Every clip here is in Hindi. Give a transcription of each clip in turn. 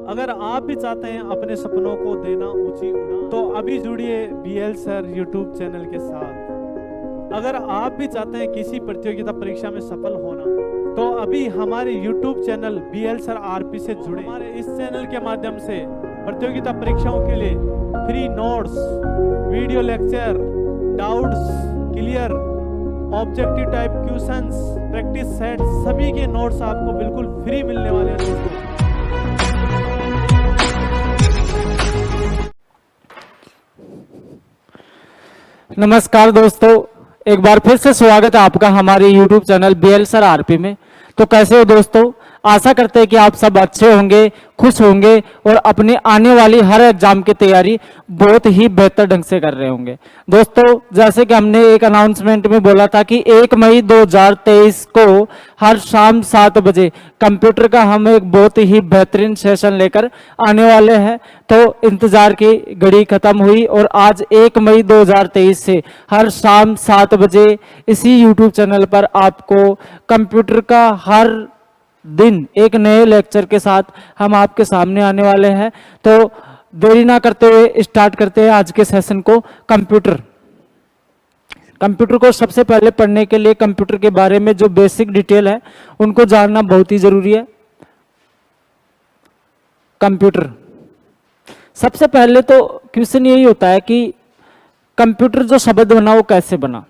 अगर आप भी चाहते हैं अपने सपनों को देना ऊंची उड़ान, तो अभी जुड़िए बीएल सर यूट्यूब चैनल के साथ। अगर आप भी चाहते हैं किसी प्रतियोगिता परीक्षा में सफल होना, तो अभी हमारे YouTube channel BL sir RP से जुड़े। हमारे इस चैनल के माध्यम से प्रतियोगिता परीक्षाओं के लिए free notes, video lecture, doubts clear, objective type questions, practice set, सभी के नोट्स आपको बिल्कुल फ्री मिलने वाले हैं दोस्तों। नमस्कार दोस्तों, एक बार फिर से स्वागत है आपका हमारे YouTube channel BL sir RP में। तो कैसे हो दोस्तों? आशा करते हैं कि आप सब अच्छे होंगे, खुश होंगे और अपने आने वाली हर एग्जाम की तैयारी बहुत ही बेहतर ढंग से कर रहे होंगे। दोस्तों, जैसे कि हमने एक अनाउंसमेंट में बोला था कि 1 मई 2023 को हर शाम 7 बजे कंप्यूटर का हम एक बहुत ही बेहतरीन सेशन लेकर आने वाले हैं। तो इंतजार की घड़ी खत्म हुई और आज 1 मई 2023 से हर शाम 7 बजे इसी YouTube चैनल पर आपको कंप्यूटर का हर दिन एक नए लेक्चर के साथ हम आपके सामने आने वाले हैं। तो देरी ना करते हुए स्टार्ट करते हैं आज के सेशन को। कंप्यूटर को सबसे पहले पढ़ने के लिए कंप्यूटर के बारे में जो बेसिक डिटेल है उनको जानना बहुत ही जरूरी है। कंप्यूटर, सबसे पहले तो क्वेश्चन यही होता है कि कंप्यूटर जो शब्द बना वो कैसे बना,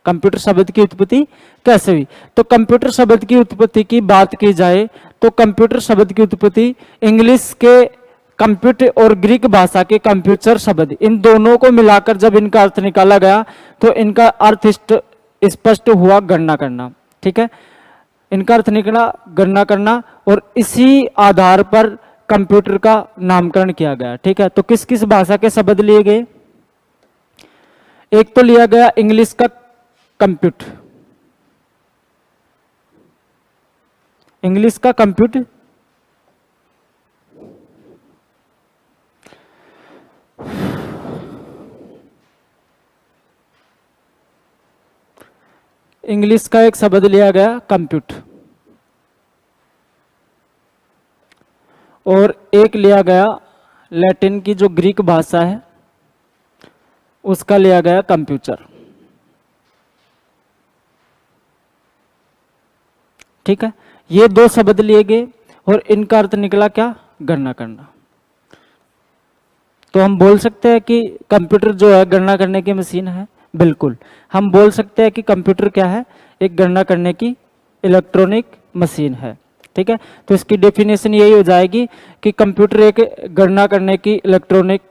कंप्यूटर शब्द की उत्पत्ति कैसे हुई। तो कंप्यूटर शब्द की उत्पत्ति की बात की जाए तो कंप्यूटर शब्द की उत्पत्ति इंग्लिश के कंप्यूटर और ग्रीक भाषा के कंप्यूटर शब्द, इन दोनों को मिलाकर जब इनका अर्थ निकाला गया तो इनका अर्थ स्पष्ट हुआ गणना करना। ठीक है, इनका अर्थ निकला गणना करना और इसी आधार पर कंप्यूटर का नामकरण किया गया। ठीक है, तो किस किस भाषा के शब्द लिए गए? एक तो लिया गया इंग्लिश का कंप्यूट, इंग्लिश का कंप्यूट, इंग्लिश का एक शब्द लिया गया कंप्यूट और एक लिया गया लैटिन की जो ग्रीक भाषा है उसका लिया गया कंप्यूटर। ठीक है, ये दो शब्द लिए गए और इनका अर्थ निकला क्या? गणना करना। तो हम बोल सकते हैं कि कंप्यूटर जो है गणना करने की मशीन है। बिल्कुल, हम बोल सकते हैं कि कंप्यूटर क्या है? एक गणना करने की इलेक्ट्रॉनिक मशीन है। ठीक है, तो इसकी डेफिनेशन यही हो जाएगी कि कंप्यूटर एक गणना करने की इलेक्ट्रॉनिक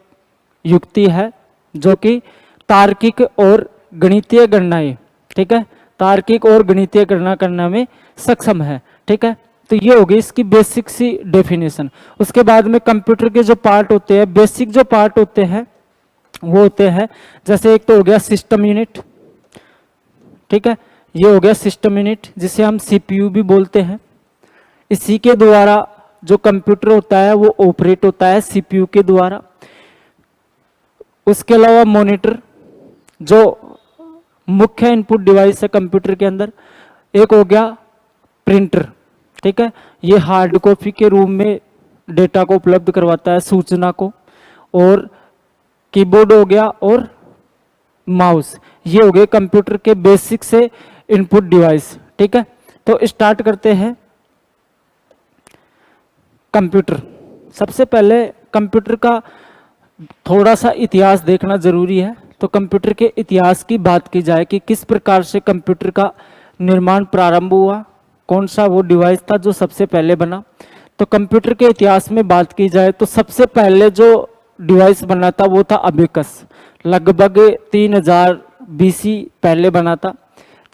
युक्ति है जो कि तार्किक और गणितीय गणनाएं, ठीक है, तार्किक और गणितीय गणना करने में सक्षम है। ठीक है, तो ये होगी इसकी बेसिक सी डेफिनेशन। उसके बाद में कंप्यूटर के जो पार्ट होते हैं, बेसिक जो पार्ट होते हैं वो होते हैं, जैसे एक तो हो गया सिस्टम यूनिट। ठीक है, ये हो गया सिस्टम यूनिट जिसे हम सीपीयू भी बोलते हैं। इसी के द्वारा जो कंप्यूटर होता है वो ऑपरेट होता है सीपीयू के द्वारा। उसके अलावा मॉनिटर जो मुख्य इनपुट डिवाइस है कंप्यूटर के अंदर। एक हो गया प्रिंटर। ठीक है, ये हार्ड कॉपी के रूप में डेटा को उपलब्ध करवाता है, सूचना को। और कीबोर्ड हो गया और माउस, ये हो गए कंप्यूटर के बेसिक से इनपुट डिवाइस। ठीक है, तो स्टार्ट करते हैं कंप्यूटर। सबसे पहले कंप्यूटर का थोड़ा सा इतिहास देखना जरूरी है। तो कंप्यूटर के इतिहास की बात की जाए कि किस प्रकार से कंप्यूटर का निर्माण प्रारंभ हुआ, कौन सा वो डिवाइस था जो सबसे पहले बना। तो कंप्यूटर के इतिहास में बात की जाए तो सबसे पहले जो डिवाइस बना था वो था अबेकस। लगभग 3000 BC पहले बना था।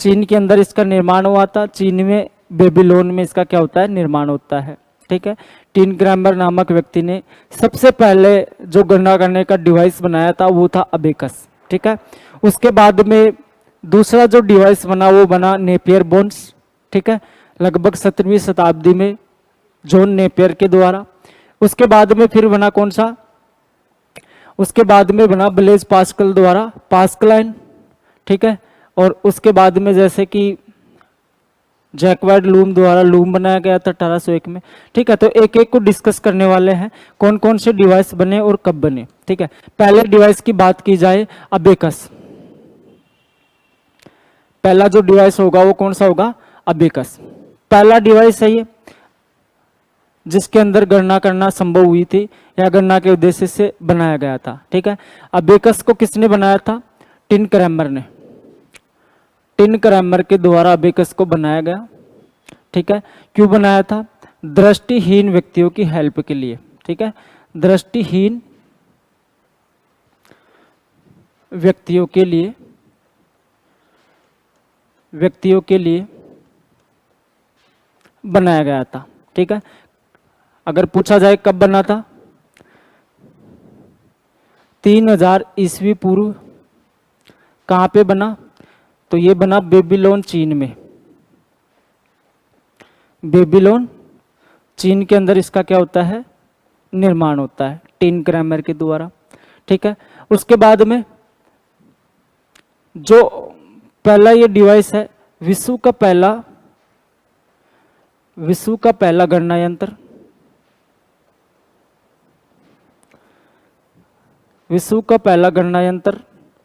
चीन के अंदर इसका निर्माण हुआ था। चीन में बेबीलोन में इसका क्या होता है? निर्माण होता है। ठीक है, टीन ग्रामर नामक व्यक्ति ने सबसे पहले जो गणना करने का डिवाइस बनाया था वो था अबेकस। ठीक है, उसके बाद में दूसरा जो डिवाइस बना वो बना नेपियर बोन्स। ठीक है, लगभग 17वीं शताब्दी में जॉन नेपियर के द्वारा। उसके बाद में फिर बना कौन सा? उसके बाद में बना ब्लेज पास्कल द्वारा, पास्कलाइन। ठीक है, और उसके बाद में जैसे कि जैकवार्ड लूम द्वारा लूम बनाया गया था 1801 में। ठीक है, तो एक एक को डिस्कस करने वाले हैं कौन कौन से डिवाइस बने और कब बने। ठीक है, पहले डिवाइस की बात की जाए, अबेकस। पहला जो डिवाइस होगा वो कौन सा होगा, अबेकस। पहला डिवाइस है ये जिसके अंदर गणना करना संभव हुई थी या गणना के उद्देश्य से बनाया गया था। ठीक है, अबेकस को किसने बनाया था, टिन क्रैमर ने। टिन क्रैमर के द्वारा अबेकस को बनाया गया। ठीक है, क्यों बनाया था, दृष्टिहीन व्यक्तियों की हेल्प के लिए। ठीक है, दृष्टिहीन व्यक्तियों के लिए बनाया गया था। ठीक है, अगर पूछा जाए कब बना था, 3000 ईस्वी पूर्व। कहाँ पे बना, तो ये बना बेबीलोन चीन में। बेबीलोन चीन के अंदर इसका क्या होता है, निर्माण होता है टिन क्रैमर के द्वारा। ठीक है, उसके बाद में जो पहला ये डिवाइस है, विश्व का पहला गणना यंत्र, विश्व का पहला गणना यंत्र,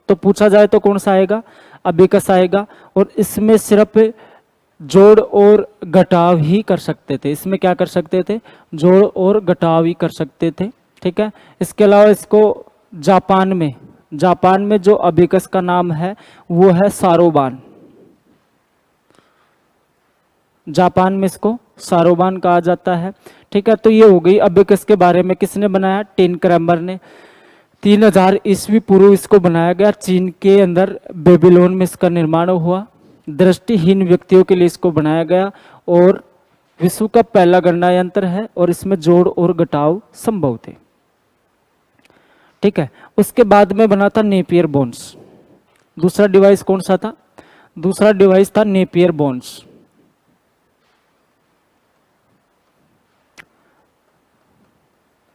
तो पूछा जाए तो कौन सा आएगा, अबेकस आएगा। और इसमें सिर्फ जोड़ और घटाव ही कर सकते थे। इसमें क्या कर सकते थे, जोड़ और घटाव ही कर सकते थे। ठीक है, इसके अलावा इसको जापान में जो अबेकस का नाम है वो है सारोबान। जापान में इसको सारोबान कहा जाता है। ठीक है, तो ये हो गई अबेकस के बारे में। किसने बनाया, टिन क्रैमर ने। 3000 ईस्वी पूर्व इसको बनाया गया, चीन के अंदर बेबीलोन में इसका निर्माण हुआ। दृष्टिहीन व्यक्तियों के लिए इसको बनाया गया और विश्व का पहला गणना यंत्र है और इसमें जोड़ और घटाव संभव थे। ठीक है, उसके बाद में बना था नेपियर बोन्स। दूसरा डिवाइस कौन सा था, दूसरा डिवाइस था नेपियर बोन्स।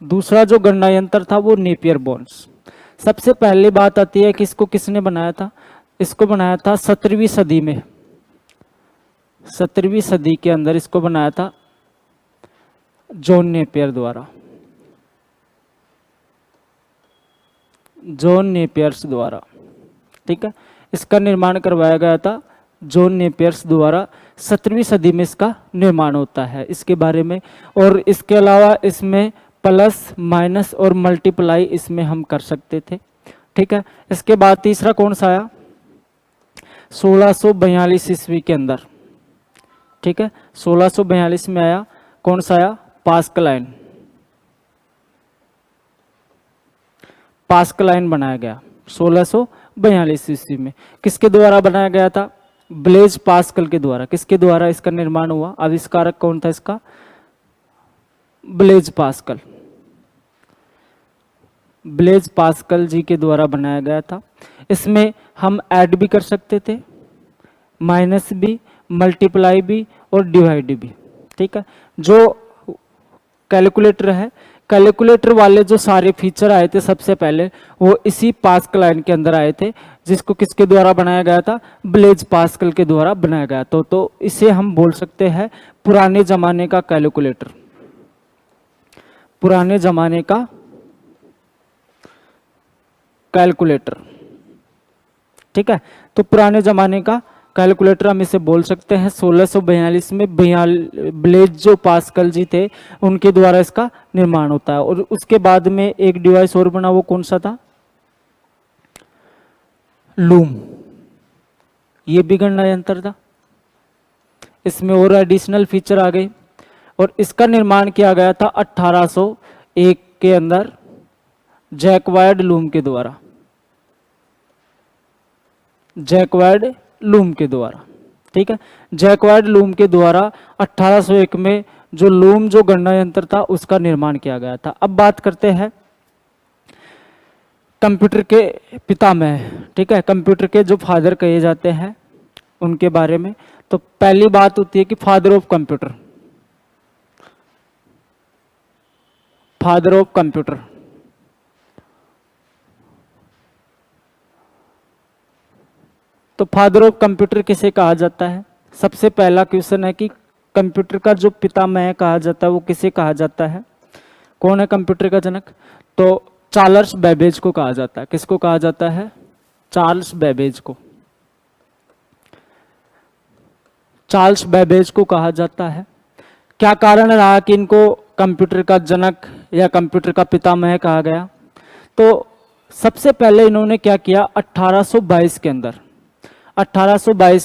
दूसरा जो गणना यंत्र था वो नेपियर बोन्स। सबसे पहले बात आती है कि इसको किसने बनाया था, इसको बनाया था 17वीं सदी में। 17वीं सदी के अंदर इसको बनाया था जॉन नेपियर द्वारा, जॉन नेपियर्स द्वारा। ठीक है, इसका निर्माण करवाया गया था जॉन नेपियर्स द्वारा। 17वीं सदी में इसका निर्माण होता है, इसके बारे में। और इसके अलावा इसमें प्लस माइनस और मल्टीप्लाई इसमें हम कर सकते थे। ठीक है, इसके बाद तीसरा कौन सा आया, 1642 ईस्वी के अंदर। ठीक है, 1642 में आया, कौन सा आया, पास्कलाइन। पास्कलाइन बनाया गया 1642 ईस्वी में। किसके द्वारा बनाया गया था, ब्लेज पास्कल के द्वारा। किसके द्वारा इसका निर्माण हुआ, आविष्कारक कौन था इसका, ब्लेज पास्कल। ब्लेज पास्कल जी के द्वारा बनाया गया था। इसमें हम ऐड भी कर सकते थे, माइनस भी, मल्टीप्लाई भी और डिवाइड भी। ठीक है, जो कैलकुलेटर है, कैलकुलेटर वाले जो सारे फीचर आए थे सबसे पहले वो इसी पास्कलाइन के अंदर आए थे, जिसको किसके द्वारा बनाया गया था, ब्लेज पास्कल के द्वारा बनाया गया। तो इसे हम बोल सकते हैं पुराने जमाने का कैलकुलेटर। पुराने जमाने का कैलकुलेटर। ठीक है, तो पुराने जमाने का कैलकुलेटर हम इसे बोल सकते हैं। 1642 में ब्लेज जो पास्कल जी थे उनके द्वारा इसका निर्माण होता है। और उसके बाद में एक डिवाइस और बना, वो कौन सा था, लूम। ये भी गणना यंत्र था, इसमें और एडिशनल फीचर आ गए। और इसका निर्माण किया गया था 1801 के अंदर जैकवार्ड लूम के द्वारा। जैकवार्ड लूम के द्वारा। ठीक है, जैकवार्ड लूम के द्वारा 1801 में जो लूम जो गणना यंत्र था उसका निर्माण किया गया था। अब बात करते हैं कंप्यूटर के पितामह। ठीक है, कंप्यूटर के जो फादर कहे जाते हैं उनके बारे में। तो पहली बात होती है कि father of computer, father of computer. तो फादर ऑफ कंप्यूटर किसे कहा जाता है, सबसे पहला क्वेश्चन है कि कंप्यूटर का जो पितामह कहा जाता है वो किसे कहा जाता है? कौन है कंप्यूटर का जनक? तो चार्ल्स बेबेज को कहा जाता है। किसको कहा जाता है? चार्ल्स बेबेज को। चार्ल्स बेबेज को कहा जाता है। क्या कारण रहा कि इनको कंप्यूटर का जनक या कंप्यूटर का पितामह कहा गया? तो सबसे पहले इन्होंने क्या किया, 1822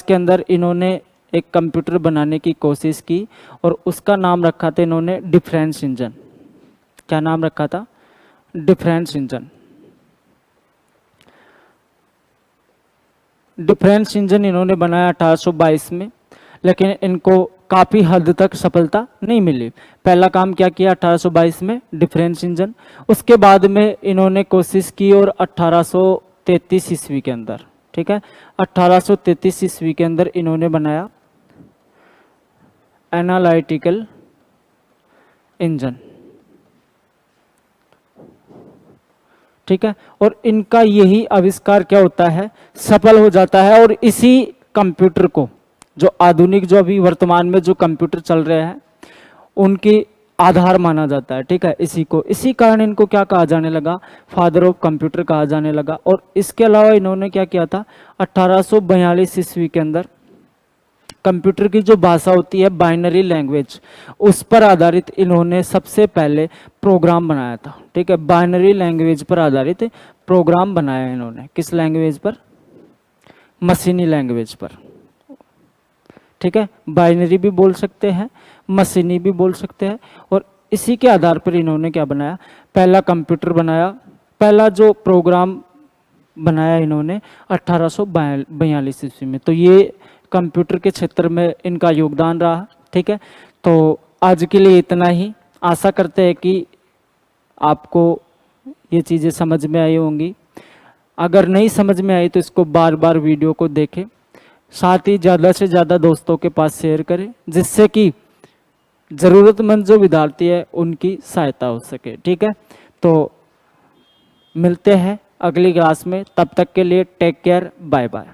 के अंदर इन्होंने एक कंप्यूटर बनाने की कोशिश की और उसका नाम रखा था इन्होंने डिफरेंस इंजन। क्या नाम रखा था? Difference engine. डिफरेंस इंजन इन्होंने बनाया 1822 में, लेकिन इनको काफ़ी हद तक सफलता नहीं मिली। पहला काम क्या किया 1822 में? Difference engine. उसके बाद में इन्होंने कोशिश की और 1833 ईस्वी के अंदर, ठीक है, 1833 ईस्वी के अंदर इन्होंने बनाया एनालिटिकल इंजन, ठीक है। और इनका यही आविष्कार क्या होता है, सफल हो जाता है। और इसी कंप्यूटर को जो आधुनिक, जो अभी वर्तमान में जो कंप्यूटर चल रहे हैं उनकी आधार माना जाता है, ठीक है। इसी कारण इनको क्या कहा जाने लगा, फादर ऑफ कंप्यूटर कहा जाने लगा। और इसके अलावा इन्होंने क्या किया था, 1842 ईस्वी के अंदर कंप्यूटर की जो भाषा होती है बाइनरी लैंग्वेज, उस पर आधारित इन्होंने सबसे पहले प्रोग्राम बनाया था, ठीक है। बाइनरी लैंग्वेज पर आधारित प्रोग्राम बनाया इन्होंने। किस लैंग्वेज पर? मशीनी लैंग्वेज पर, ठीक है। बाइनरी भी बोल सकते हैं, मशीनी भी बोल सकते हैं। और इसी के आधार पर इन्होंने क्या बनाया, पहला कंप्यूटर बनाया। पहला जो प्रोग्राम बनाया इन्होंने 1842 ईस्वी में। तो ये कंप्यूटर के क्षेत्र में इनका योगदान रहा, ठीक है। तो आज के लिए इतना ही। आशा करते हैं कि आपको ये चीज़ें समझ में आई होंगी। अगर नहीं समझ में आई तो इसको बार बार वीडियो को देखें, साथ ही ज़्यादा से ज़्यादा दोस्तों के पास शेयर करें, जिससे कि ज़रूरतमंद जो विद्यार्थी है उनकी सहायता हो सके, ठीक है। तो मिलते हैं अगली क्लास में, तब तक के लिए टेक केयर, बाय बाय।